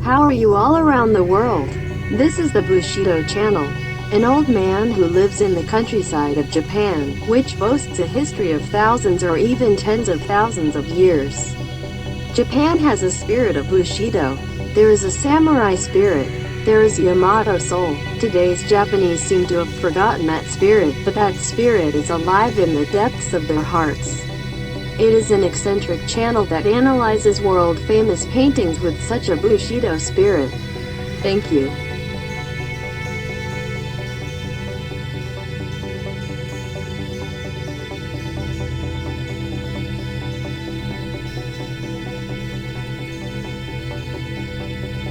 How are you all around the world? This is the Bushido channel. An old man who lives in the countryside of Japan, which boasts a history of thousands or even tens of thousands of years. Japan has a spirit of Bushido. There is a samurai spirit. There is Yamato soul. Today's Japanese seem to have forgotten that spirit, but that spirit is alive in the depths of their hearts. It is an eccentric channel that analyzes world-famous paintings with such a Bushido spirit. Thank you.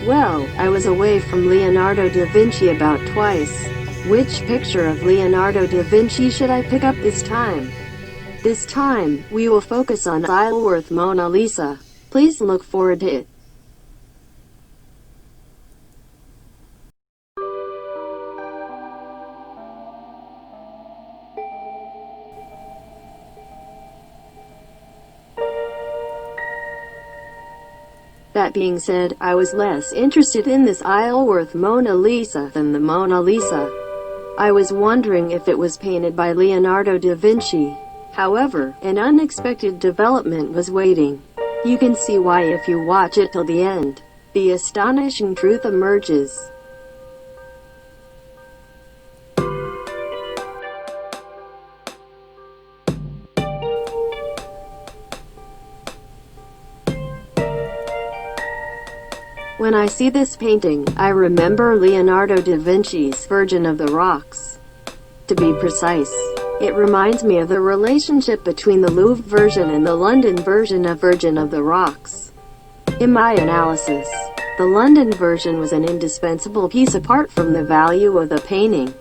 Well, I was away from Leonardo da Vinci about twice. Which picture of Leonardo da Vinci should I pick up this time? This time, we will focus on Isleworth Mona Lisa. Please look forward to it. That being said, I was less interested in this Isleworth Mona Lisa than the Mona Lisa. I was wondering if it was painted by Leonardo da Vinci. However, an unexpected development was waiting. You can see why if you watch it till the end. The astonishing truth emerges. When I see this painting, I remember Leonardo da Vinci's Virgin of the Rocks. To be precise, it reminds me of the relationship between the Louvre version and the London version of Virgin of the Rocks. In my analysis, the London version was an indispensable piece apart from the value of the painting.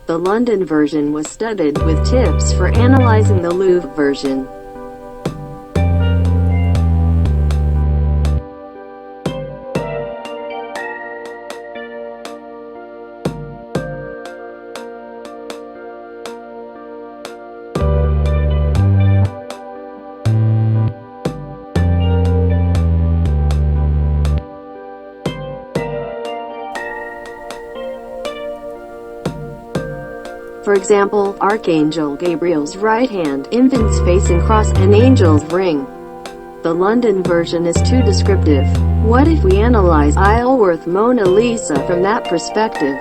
The London version was studded with tips for analyzing the Louvre version. For example, Archangel Gabriel's right hand, infant's face and cross, and angel's ring. The London version is too descriptive. What if we analyze Isleworth Mona Lisa from that perspective?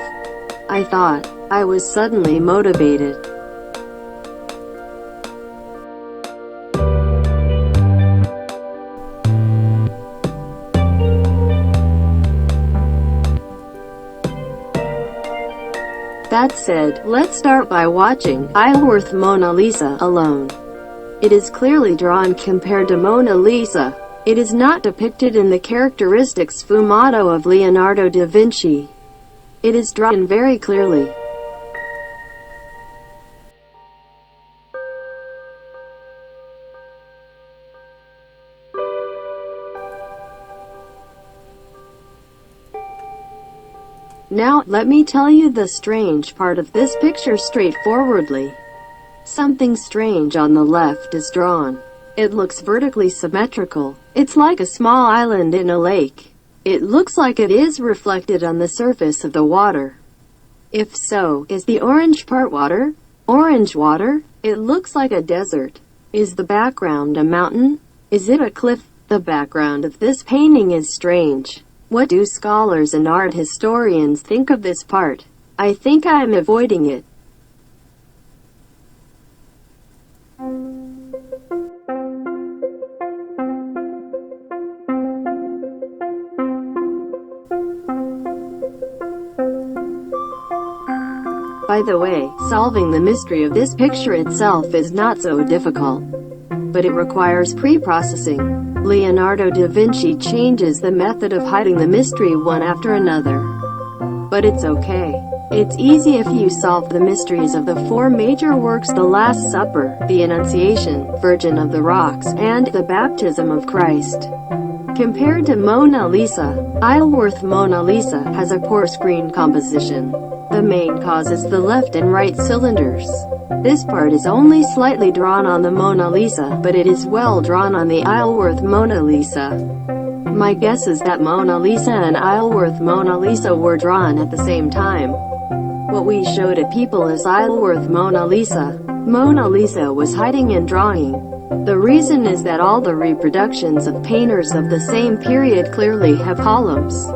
I thought. I was suddenly motivated. That said, let's start by watching Isleworth Mona Lisa alone. It is clearly drawn compared to Mona Lisa. It is not depicted in the characteristic sfumato of Leonardo da Vinci. It is drawn very clearly. Now, let me tell you the strange part of this picture straightforwardly. Something strange on the left is drawn. It looks vertically symmetrical. It's like a small island in a lake. It looks like it is reflected on the surface of the water. If so, is the orange part water? Orange water? It looks like a desert. Is the background a mountain? Is it a cliff? The background of this painting is strange. What do scholars and art historians think of this part? I think I'm avoiding it. By the way, solving the mystery of this picture itself is not so difficult. But it requires pre-processing. Leonardo da Vinci changes the method of hiding the mystery one after another. But it's okay. It's easy if you solve the mysteries of the four major works: the Last Supper, the Annunciation, Virgin of the Rocks, and the Baptism of Christ. Compared to Mona Lisa, Isleworth Mona Lisa has a poor screen composition. The main cause is the left and right cylinders. This part is only slightly drawn on the Mona Lisa, but it is well drawn on the Isleworth Mona Lisa. My guess is that Mona Lisa and Isleworth Mona Lisa were drawn at the same time. What we show to people is Isleworth Mona Lisa. Mona Lisa was hiding and drawing. The reason is that all the reproductions of painters of the same period clearly have columns.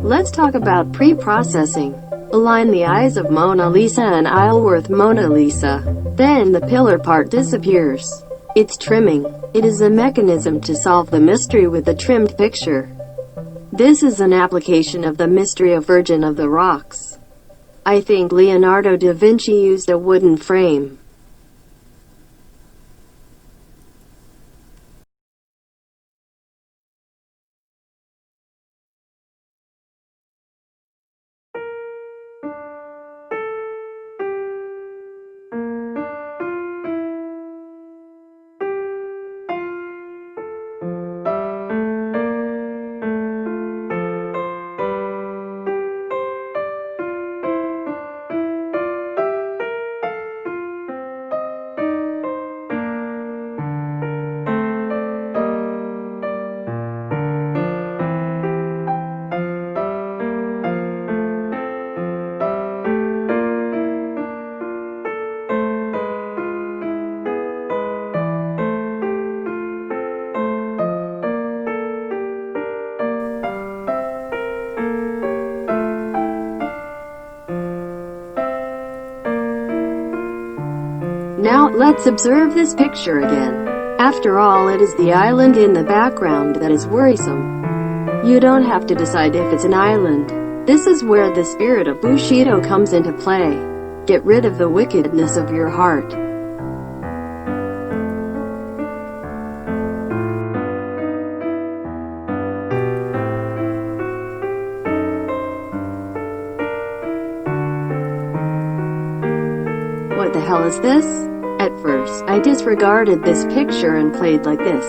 Let's talk about pre-processing. Align the eyes of Mona Lisa and Isleworth Mona Lisa. Then the pillar part disappears. It's trimming. It is a mechanism to solve the mystery with the trimmed picture. This is an application of the mystery of Virgin of the Rocks. I think Leonardo da Vinci used a wooden frame. Now, let's observe this picture again. After all, it is the island in the background that is worrisome. You don't have to decide if it's an island. This is where the spirit of Bushido comes into play. Get rid of the wickedness of your heart. What the hell is this? At first, I disregarded this picture and played like this.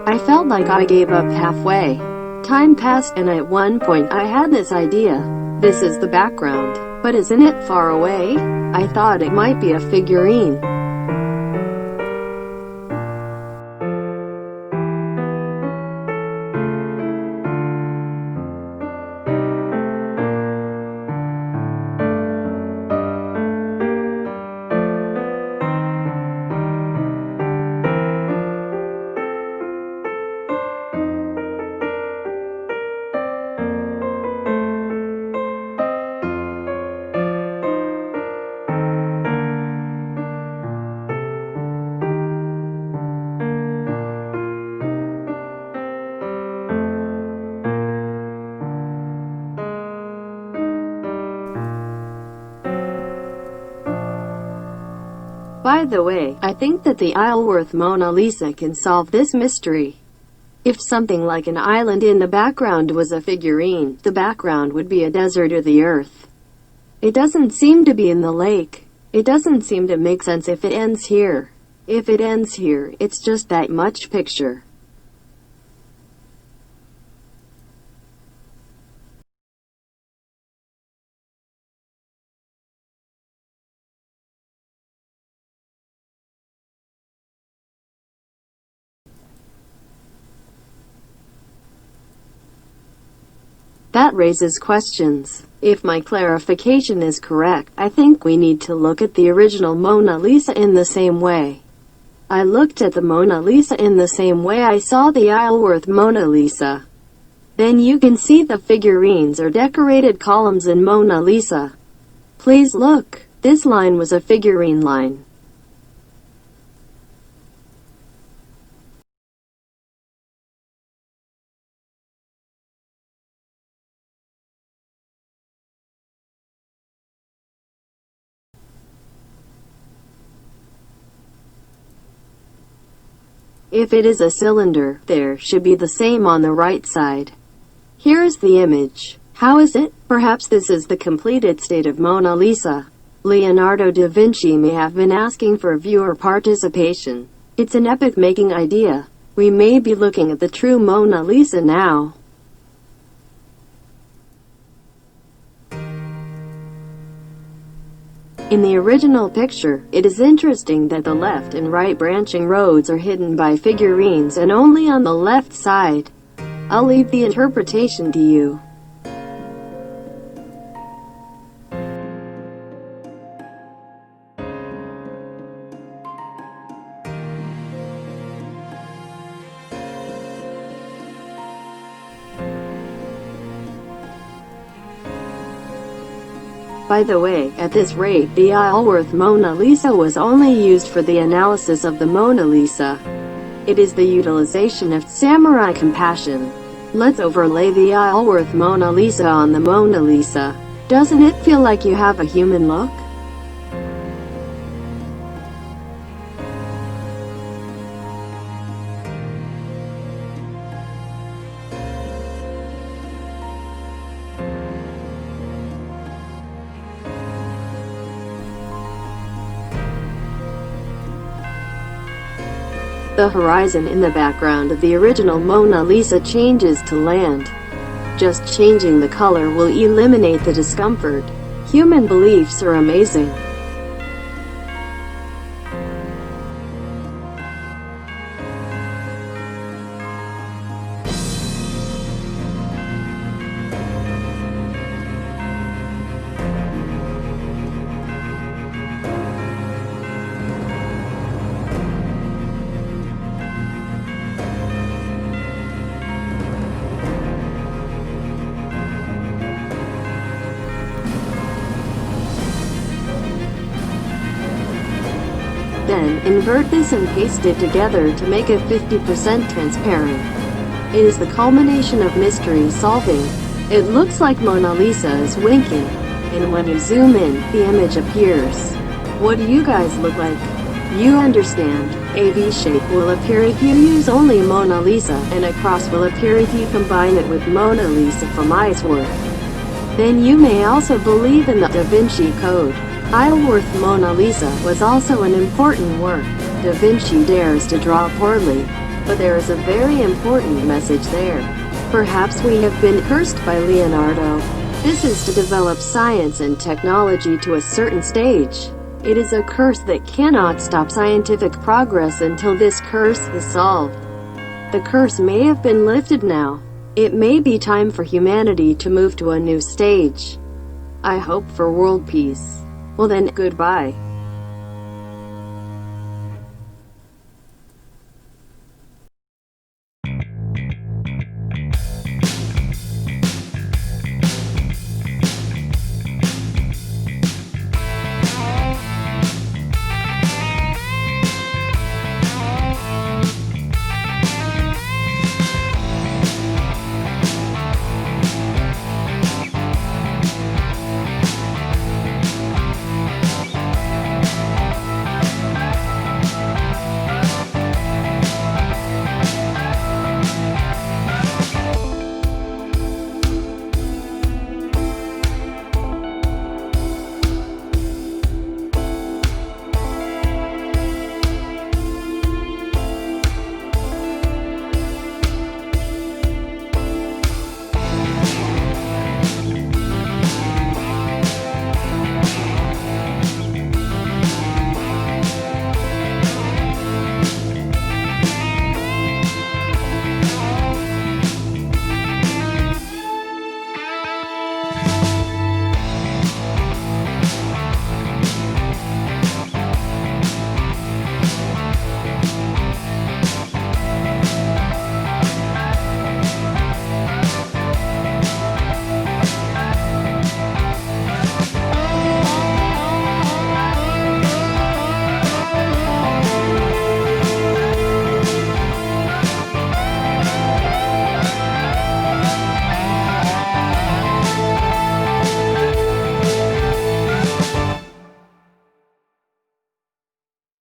I felt like I gave up halfway. Time passed and at one point I had this idea. This is the background. But isn't it far away? I thought it might be a figurine. By the way, I think that the Isleworth Mona Lisa can solve this mystery. If something like an island in the background was a figurine, the background would be a desert or the earth. It doesn't seem to be in the lake. It doesn't seem to make sense if it ends here. If it ends here, it's just that much picture. That raises questions. If my clarification is correct, I think we need to look at the original Mona Lisa in the same way. I looked at the Mona Lisa in the same way I saw the Isleworth Mona Lisa. Then you can see the figurines or decorated columns in Mona Lisa. Please look. This line was a figurine line. If it is a cylinder, there should be the same on the right side. Here is the image. How is it? Perhaps this is the completed state of Mona Lisa. Leonardo da Vinci may have been asking for viewer participation. It's an epoch-making idea. We may be looking at the true Mona Lisa now. In the original picture, it is interesting that the left and right branching roads are hidden by figurines and only on the left side. I'll leave the interpretation to you. By the way, at this rate, the Isleworth Mona Lisa was only used for the analysis of the Mona Lisa. It is the utilization of samurai compassion. Let's overlay the Isleworth Mona Lisa on the Mona Lisa. Doesn't it feel like you have a human look? The horizon in the background of the original Mona Lisa changes to land. Just changing the color will eliminate the discomfort. Human beliefs are amazing. Then, invert this and paste it together to make it 50% transparent. It is the culmination of mystery solving. It looks like Mona Lisa is winking, and when you zoom in, the image appears. What do you guys look like? You understand. A V shape will appear if you use only Mona Lisa, and a cross will appear if you combine it with Mona Lisa from Isleworth. Then you may also believe in the Da Vinci Code. Isleworth Mona Lisa was also an important work. Da Vinci dares to draw poorly, but there is a very important message there. Perhaps we have been cursed by Leonardo. This is to develop science and technology to a certain stage. It is a curse that cannot stop scientific progress until this curse is solved. The curse may have been lifted now. It may be time for humanity to move to a new stage. I hope for world peace. Well then, goodbye.